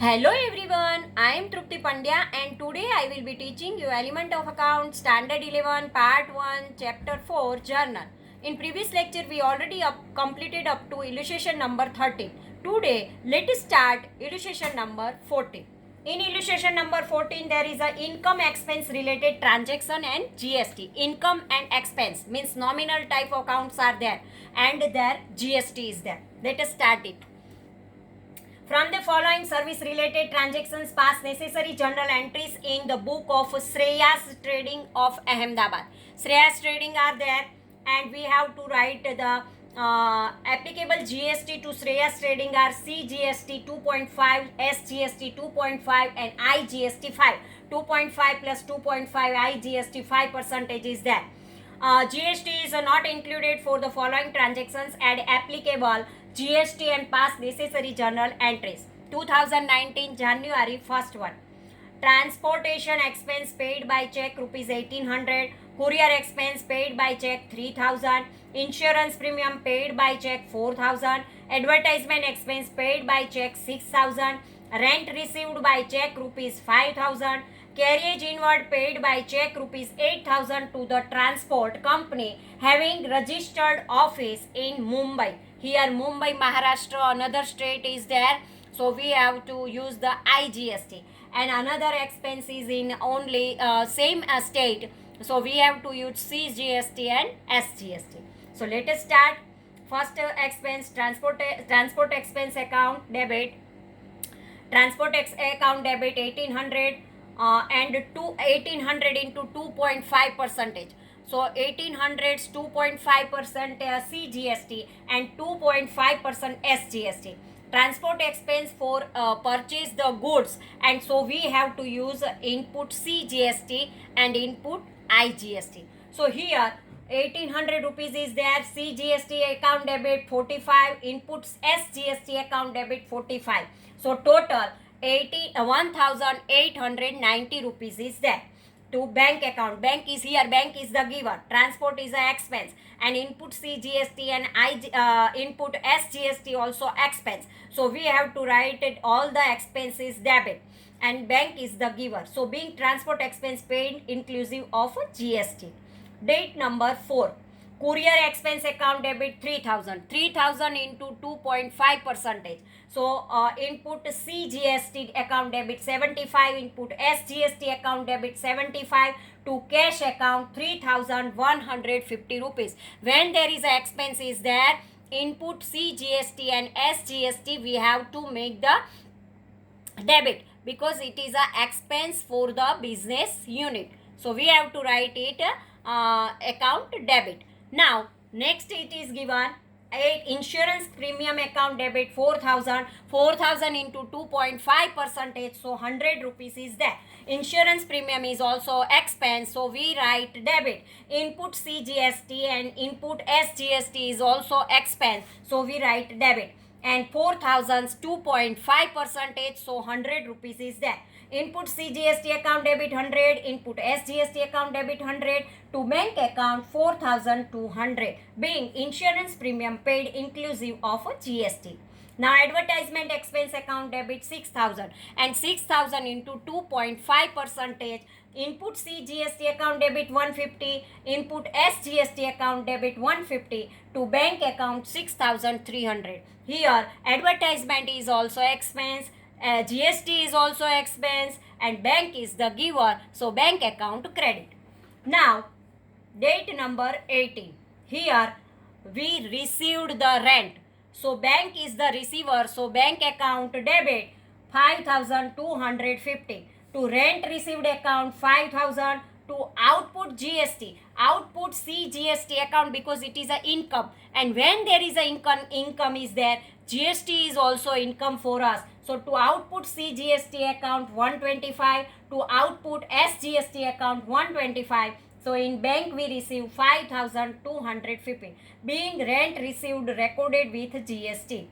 Hello everyone, I am Trupti Pandya and today I will be teaching you Element of Account Standard 11 Part 1 Chapter 4 Journal. In previous lecture we already completed up to illustration number 13. Today let us start illustration number 14. In illustration number 14 there is a income expense related transaction and GST. Income and expense means nominal type accounts are there and their GST is there. Let us start it. From the following service-related transactions, pass necessary journal entries in the book of Shreyas Trading of Ahmedabad. Shreyas Trading are there, and we have to write the applicable GST to Shreyas Trading are CGST 2.5, SGST 2.5, and IGST 5. 2.5 plus 2.5 IGST 5% is there. GST is not included for the following transactions and applicable GST and pass necessary journal entries. 2019 January first one. Transportation expense paid by check rupees 1800, courier expense paid by check 3000, insurance premium paid by check 4000, advertisement expense paid by check 6000, rent received by check rupees 5000, carriage inward paid by check rupees 8000 to the transport company having registered office in Mumbai. Here Mumbai, Maharashtra, another state is there. So we have to use the IGST. And another expense is in only same state. So we have to use CGST and SGST. So let us start. First expense, transport expense account debit. Transport account debit 1800 and 1800 into 2.5 percentage. So 1800's 2.5% CGST and 2.5% SGST. Transport expense for purchase the goods, and so we have to use input CGST and input IGST. So here 1800 rupees is there, CGST account debit 45, inputs SGST account debit 45. So total 1890 rupees is there. To bank account, bank is here, bank is the giver, transport is a expense, and input CGST and input SGST also expense. So we have to write it all the expenses debit, and bank is the giver. So being transport expense paid inclusive of GST. Date number 4. Courier expense account debit 3000. 3000 into 2.5 percentage. So input CGST account debit 75, input SGST account debit 75, to cash account 3150 rupees. When there is a expense is there, input CGST and SGST we have to make the debit because it is a expense for the business unit. So we have to write it account debit. Now next it is given insurance premium account debit 4000 into 2.5 percentage, so 100 rupees is there. Insurance premium is also expense, so we write debit. Input CGST and input SGST is also expense, so we write debit. And 4000's 2.5 percentage, so 100 rupees is there. Input CGST account debit 100, input SGST account debit 100, to bank account 4200, being insurance premium paid inclusive of GST. Now advertisement expense account debit 6000 and 6000 into 2.5 percentage, input CGST account debit 150, input SGST account debit 150, to bank account 6300. Here advertisement is also expense, GST is also expense, and bank is the giver, so bank account credit. Now date number 18. Here we received the rent, so bank is the receiver, so bank account debit 5250, to rent received account 5000, to output GST, output CGST account because it is a income, and when there is a income is there, GST is also income for us. So to output CGST account 125, to output SGST account 125. So in bank we receive 5250, being rent received recorded with GST.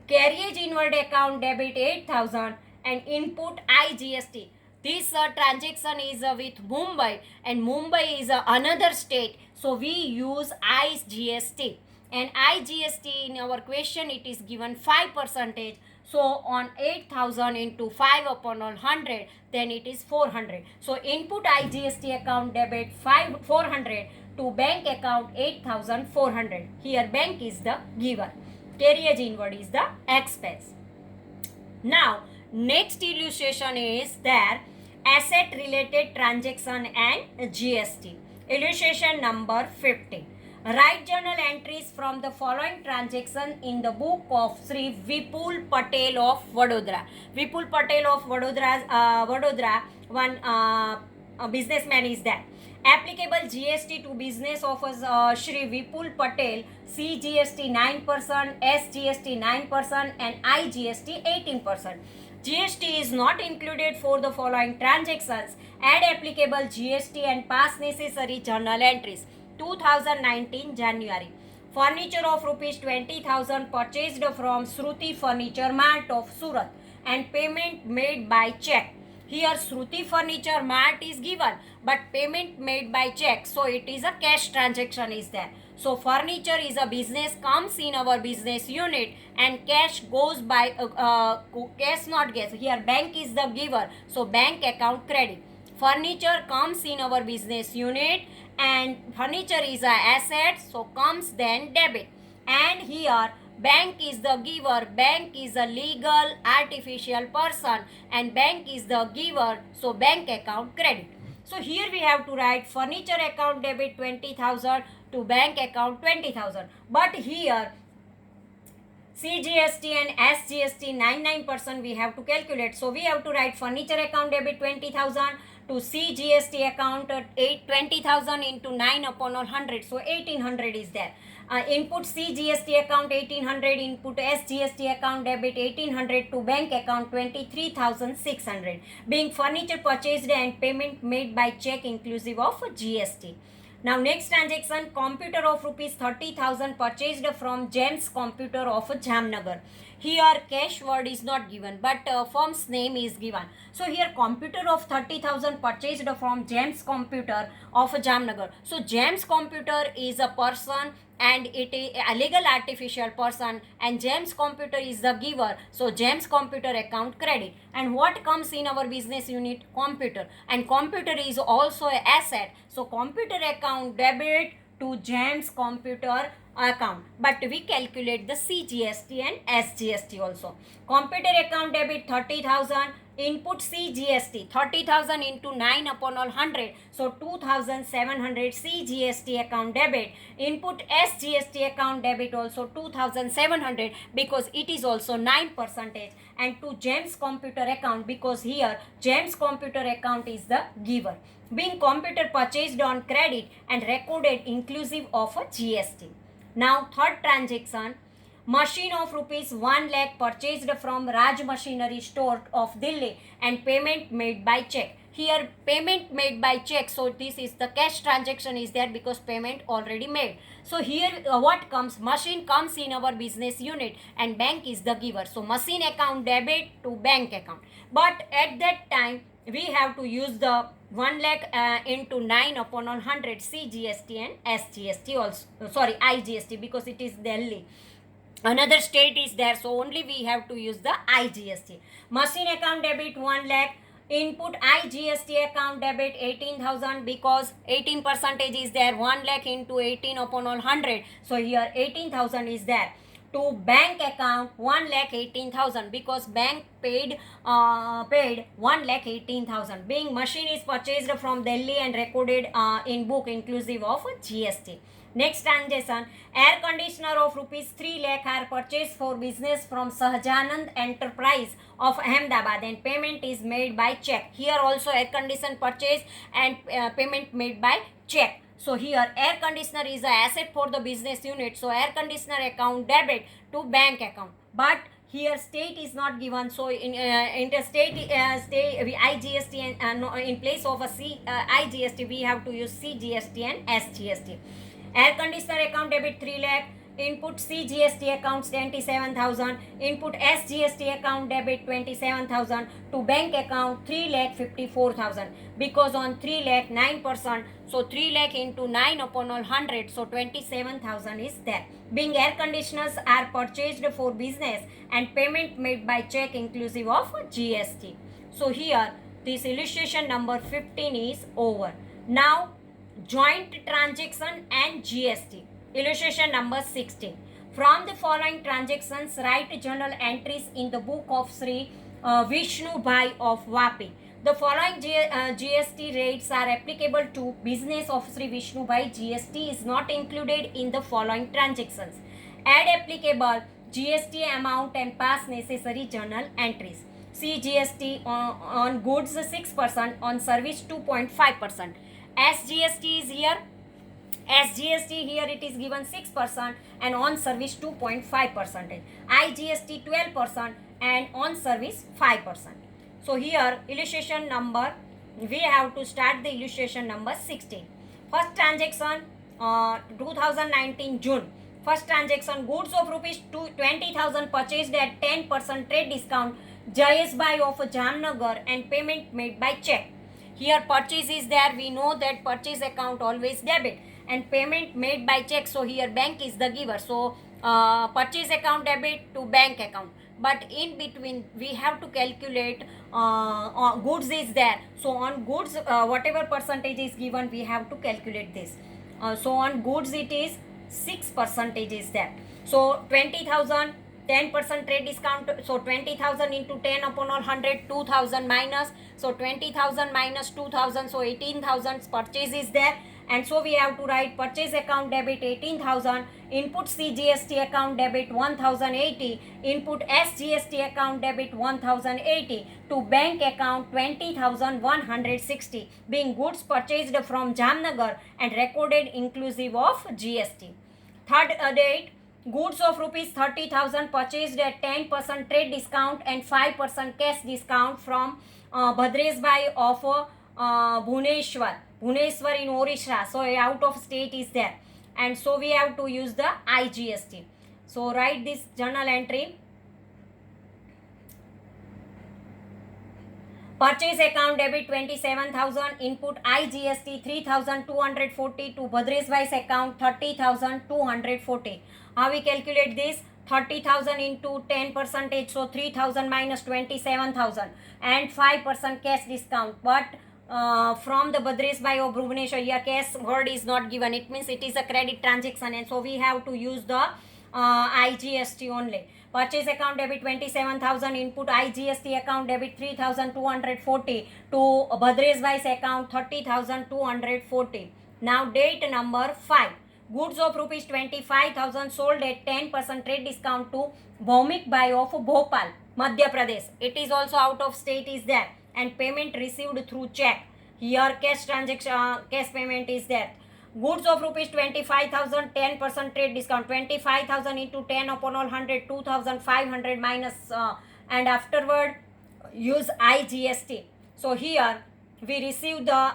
Carriage inward account debit 8000 and input IGST. This transaction is with Mumbai, and Mumbai is another state, so we use IGST. And IGST in our question it is given 5%, So on 8,000 into 5 upon all 100, then it is 400. So input IGST account debit 400 to bank account 8,400. Here bank is the giver. Carriage inward is the expense. Now next illustration is there asset related transaction and GST. Illustration number 15. Write journal entries from the following transaction in the book of Sri Vipul Patel of Vadodara. Vipul Patel of Vadodara, one businessman is there. Applicable GST to business of Shri Vipul Patel, CGST 9%, SGST 9% and IGST 18%. GST is not included for the following transactions. Add applicable GST and pass necessary journal entries. 2019 January. Furniture of rupees 20,000 purchased from Shruti Furniture Mart of Surat and payment made by check. Here Shruti Furniture Mart is given but payment made by check, so it is a cash transaction is there. So furniture is a business comes in our business unit and cash goes by cash not gets. Here bank is the giver, so bank account credit. Furniture comes in our business unit and furniture is a asset, so comes then debit. And here bank is the giver, bank is a legal artificial person and bank is the giver, so bank account credit. So here we have to write furniture account debit 20,000 to bank account 20,000. But here CGST and SGST 99% we have to calculate. So we have to write furniture account debit 20,000 to CGST account 20,000 into 9 upon 100. So 1800 is there. Input CGST account 1800, input SGST account debit 1800 to bank account 23,600. Being furniture purchased and payment made by check inclusive of GST. Now next transaction, computer of rupees 30,000 purchased from James Computer of Jamnagar. Here cash word is not given but firm's name is given. So here computer of 30,000 purchased from James Computer of Jamnagar. So James Computer is a person and it is a legal artificial person and James Computer is the giver, so James Computer account credit. And what comes in our business unit? Computer, and computer is also an asset, so computer account debit to James Computer account, but we calculate the CGST and SGST also. Computer account debit 30,000, input CGST 30,000 into 9 upon all 100, so 2,700 CGST account debit. Input SGST account debit also 2,700 because it is also 9%, and to James Computer account because here James Computer account is the giver. Being computer purchased on credit and recorded inclusive of a GST. Now third transaction, machine of rupees 1 lakh purchased from Raj Machinery Store of Delhi and payment made by check. Here payment made by check, so this is the cash transaction is there because payment already made. So here what comes? Machine comes in our business unit and bank is the giver. So machine account debit to bank account. But at that time we have to use the 1 lakh into 9 upon 100 CGST and SGST also. Sorry, IGST because it is Delhi. Another state is there, so only we have to use the IGST. Machine account debit 1 lakh. Input IGST account debit 18,000 because 18% is there. 1 lakh into 18 upon 100. So here 18,000 is there. To bank account 1 lakh 18,000 because bank paid 1 lakh 18,000. Being machine is purchased from Delhi and recorded in book inclusive of GST. Next transaction, air conditioner of rupees 3 lakh are purchased for business from Sahjanand Enterprise of Ahmedabad and payment is made by check. Here also air conditioner purchase and payment made by check. So here air conditioner is an asset for the business unit, so air conditioner account debit to bank account. But here state is not given, so in interstate IGST and in place of a IGST we have to use CGST and SGST. Air conditioner account debit 3 lakh. input C GST account 27,000, input S GST account debit 27,000 to bank account 3,54,000, because on 3 lakh 9%, so 3 lakh into 9 upon all 100, so 27,000 is there. Being air conditioners are purchased for business and payment made by check inclusive of GST. So here this illustration number 15 is over. Now joint transaction and GST. Illustration number 16. From the following transactions, write journal entries in the book of Sri Vishnu Bhai of Vapi. The following GST rates are applicable to business of Sri Vishnu Bhai. GST is not included in the following transactions. Add applicable GST amount and pass necessary journal entries. C GST on goods 6%, on service 2.5%. SGST is here. SGST here it is given 6% and on service 2.5%. IGST 12% and on service 5%. So here illustration number, we have to start the illustration number 16. First transaction 2019 June. First transaction, goods of rupees 20,000 purchased at 10% trade discount, Jayesh Bhai of Jamnagar, and payment made by check. Here purchase is there, we know that purchase account always debit, and payment made by check, so here bank is the giver, so purchase account debit to bank account, but in between we have to calculate goods is there, so on goods whatever percentage is given we have to calculate this. So on goods it is 6% is there, so 20,000 10% trade discount, so 20,000 into 10 upon all 100, 2,000 minus, so 20,000 minus 2,000, so 18,000 purchase is there, and so we have to write purchase account debit 18,000, input C GST account debit 1,080, input S GST account debit 1,080 to bank account 20,160, being goods purchased from Jamnagar and recorded inclusive of GST. Third date, goods of rupees 30,000 purchased at 10% trade discount and 5% cash discount from Bhadresh Bhai of Bhuneshwar in Orissa, so out of state is there, and so we have to use the IGST. So write this journal entry. Purchase account debit 27,000, input IGST 3,240 to Bhadresh Bhai's account 30,240. How we calculate this? 30,000 into 10%, so 3,000 minus 27,000 and 5% cash discount. But from the Bhadresh Bhai of Bhubaneswar, here cash word is not given. It means it is a credit transaction, and so we have to use the IGST only. Purchase account debit 27,000, input IGST account debit 3,240 to Bhadresh Bhai's account 30,240. Now date number 5. Goods of rupees 25,000 sold at 10% trade discount to Bhaumik Bhai of Bhopal, Madhya Pradesh. It is also out of state is there, and payment received through check. Here cash transaction, cash payment is there. Goods of rupees 25,000, 10% trade discount, 25,000 into 10 upon all 100, 2,500 minus, and afterward use IGST. So here we receive the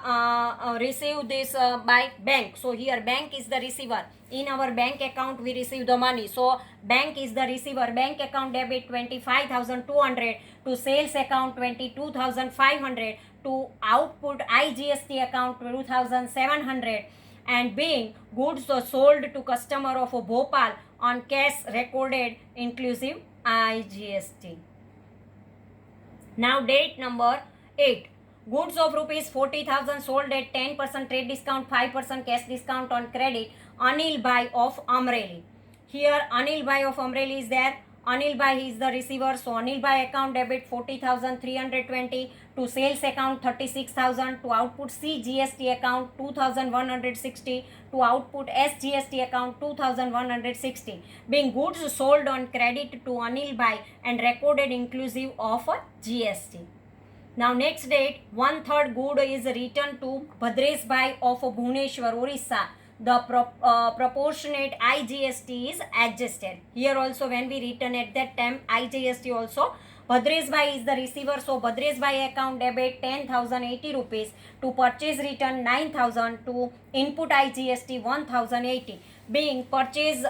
receive this by bank. So here bank is the receiver. In our bank account we receive the money. So bank is the receiver. Bank account debit 25,200 to sales account 22,500 to output IGST account 2,700, and being goods sold to customer of Bhopal on cash recorded inclusive IGST. Now date number 8. Goods of rupees 40,000 sold at 10% trade discount, 5% cash discount on credit, Anil Bhai of Amreli. Here Anil Bhai of Amreli is there. Anil Bhai is the receiver, so Anil Bhai account debit 40,320 to sales account 36,000 to output C GST account 2,160 to output S GST account 2,160, being goods sold on credit to Anil Bhai and recorded inclusive of GST. Now next date, 1/3 good is returned to Bhadresh Bhai of Bhubaneswar, Orissa. The proportionate IGST is adjusted. Here also when we return at that time, IGST also, Bhadresh Bhai is the receiver, so Bhadresh Bhai account debit 10,080 rupees to purchase return 9,000 to input IGST 1,080. being purchase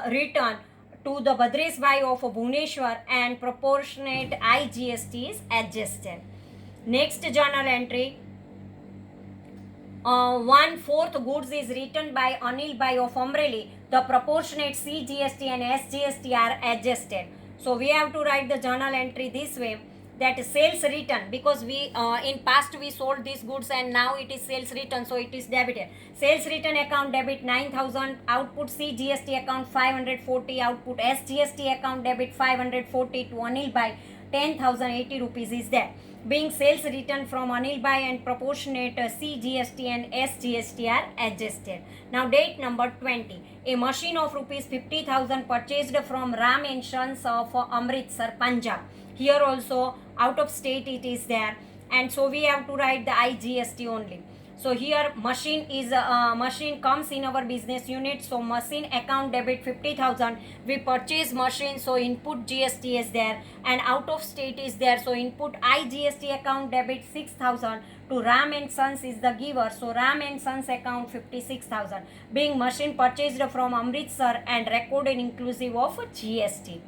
return to the Badresh Bhai of Bhubaneswar and proportionate IGST is adjusted. Next journal entry. 1/4 goods is written by Anil Bhai of Amreli. The proportionate CGST and SGST are adjusted. So we have to write the journal entry this way, that sales return, because we in past we sold these goods and now it is sales return, so it is debited. Sales return account debit 9,000, output CGST account 540, output SGST account debit 540 to Anil Bhai 10,080 rupees is there. Being sales return from Anil Bhai and proportionate CGST and SGST are adjusted. Now date number 20. A machine of rupees 50,000 purchased from Ram and Sons of Amritsar, Punjab. Here also out of state it is there, and so we have to write the IGST only. So here machine is machine comes in our business unit. So machine account debit 50,000. We purchase machine, so input GST is there, and out of state is there. So input IGST account debit 6,000 to Ram and Sons is the giver. So Ram and Sons account 56,000. Being machine purchased from Amritsar and recorded inclusive of GST.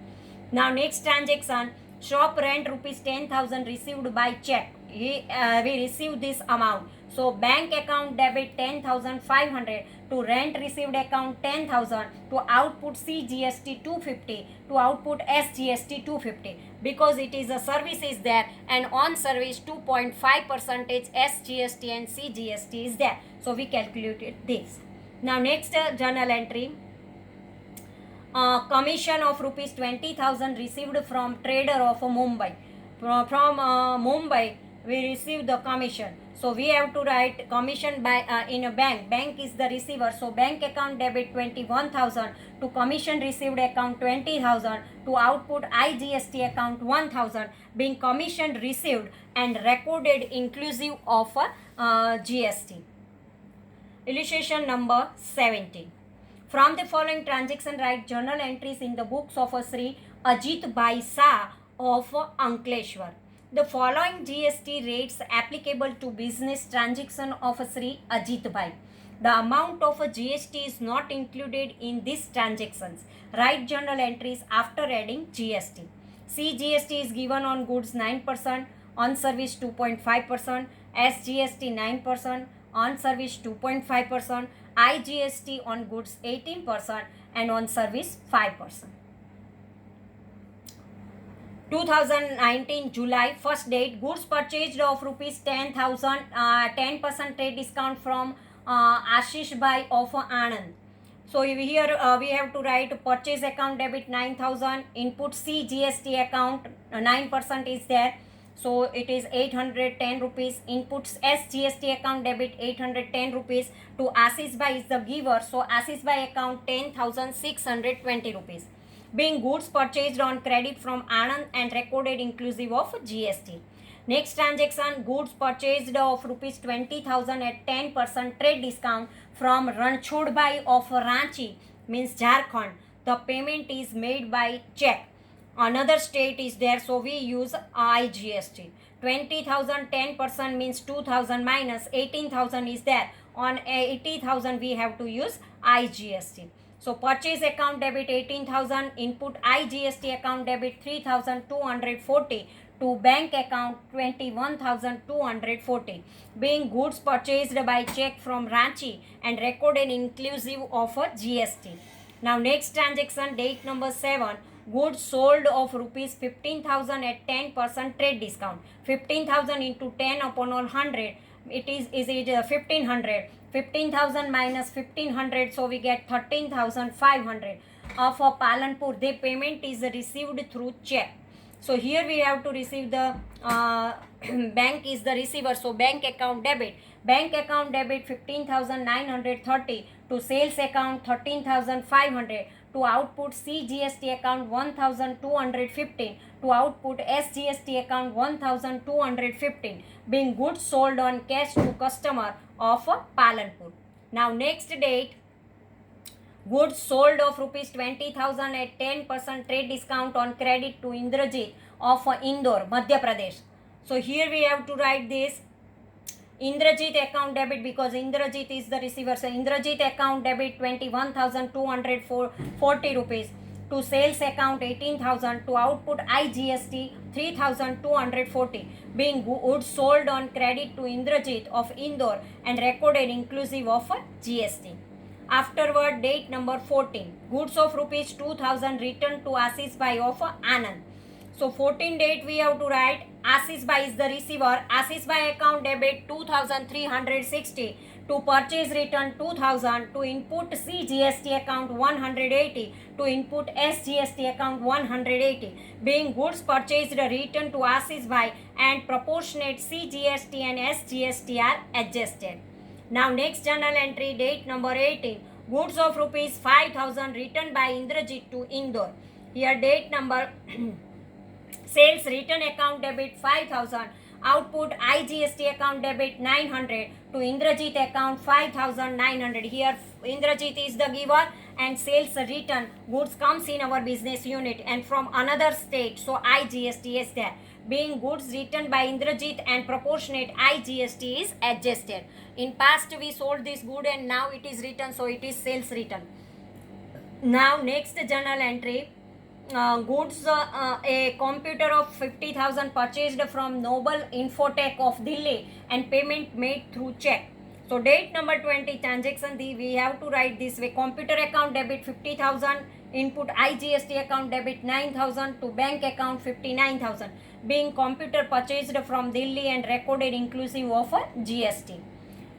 Now next transaction. Shop rent rupees 10,000 received by check. We received this amount. So bank account debit 10,500 to rent received account 10,000 to output CGST 250 to output SGST 250, because it is a service is there, and on service 2.5% SGST and CGST is there. So we calculated this. Now next journal entry. Commission of rupees 20,000 received from trader of Mumbai. From Mumbai we received the commission. So we have to write commission by in a bank. Bank is the receiver. So bank account debit 21,000 to commission received account 20,000 to output IGST account 1,000, being commission received and recorded inclusive of GST. Illustration number 17. From the following transaction, write journal entries in the books of Sri Ajit Bhai Shah of Ankleshwar. The following GST rates applicable to business transaction of Sri Ajit Bhai. The amount of GST is not included in these transactions. Write journal entries after adding GST. CGST is given on goods 9%, on service 2.5%, SGST 9%, on service 2.5%, IGST on goods 18%, and on service 5%. 2019 July, first date, goods purchased of rupees 10,000, 10% trade discount from Ashish Bhai of Anand. So here we have to write purchase account debit 9,000, input CGST account 9% is there. So it is 810 rupees. Inputs SGST account debit 810 rupees to Ashish Bhai is the giver. So Ashish Bhai account 10,620 rupees. Being goods purchased on credit from Anand and recorded inclusive of GST. Next transaction, goods purchased of rupees 20,000 at 10% trade discount from Ranchod Bhai of Ranchi, means Jharkhand. The payment is made by check. Another state is there, so we use IGST. 20,000 10% means 2,000 minus 18,000 is there. On 80,000 we have to use IGST. So purchase account debit 18,000, input IGST account debit 3,240 to bank account 21,240, being goods purchased by check from Ranchi and recorded inclusive of a GST. Now next transaction, date number 7. Goods sold of rupees 15,000 at 10% trade discount. 15,000 into 10 upon all 100, it is 1,500. 15,000 minus 1,500, so we get 13,500. Of Palanpur, the payment is received through check. So here we have to receive the bank is the receiver, so bank account debit. Bank account debit 15,930 to sales account 13,500 to output CGST account 1,215 to output SGST account 1,215, being goods sold on cash to customer of Palanpur. Now next date, goods sold of rupees 20,000 at 10% trade discount on credit to Indrajit of Indore, Madhya Pradesh. So here we have to write this. Indrajit account debit, because Indrajit is the receiver, so Indrajit account debit 21,240 rupees, to sales account 18,000, to output IGST 3,240, being goods sold on credit to Indrajit of Indore and recorded inclusive of GST. Afterward, date number 14, goods of rupees 2,000 returned to Ashish Bhai of Anand. So 14 date we have to write Ashish Bhai is the receiver. Ashish Bhai account debit 2,360, to purchase return 2,000, to input CGST account 180, to input SGST account 180, being goods purchased returned to Ashish Bhai and proportionate CGST and SGST are adjusted. Now next journal entry, date number 18, goods of rupees 5,000 returned by Indrajit to Indore. Here date number sales return account debit 5,000, output IGST account debit 900, to Indrajit account 5,900. Here Indrajit is the giver and sales return goods comes in our business unit and from another state, so IGST is there. Being goods returned by Indrajit and proportionate IGST is adjusted. In past we sold this good and now it is returned, so it is sales return. Now next journal entry, goods, a computer of 50,000 purchased from Noble Infotech of Delhi and payment made through check. So date number 20, transaction we have to write this way: computer account debit 50,000, input IGST account debit 9,000, to bank account 59,000, being computer purchased from Delhi and recorded inclusive of GST.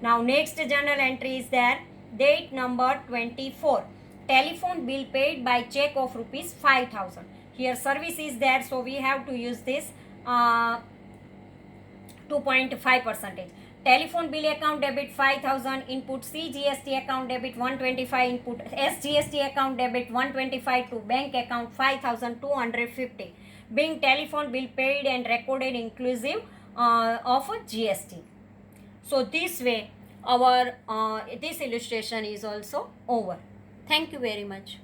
Now next journal entry is there, date number 24, telephone bill paid by check of rupees 5,000. Here service is there, so we have to use this 2.5%. Telephone bill account debit 5,000, input CGST account debit 125, input SGST account debit 125, to bank account 5,250, being telephone bill paid and recorded inclusive of GST. So this way our this illustration is also over. Thank you very much.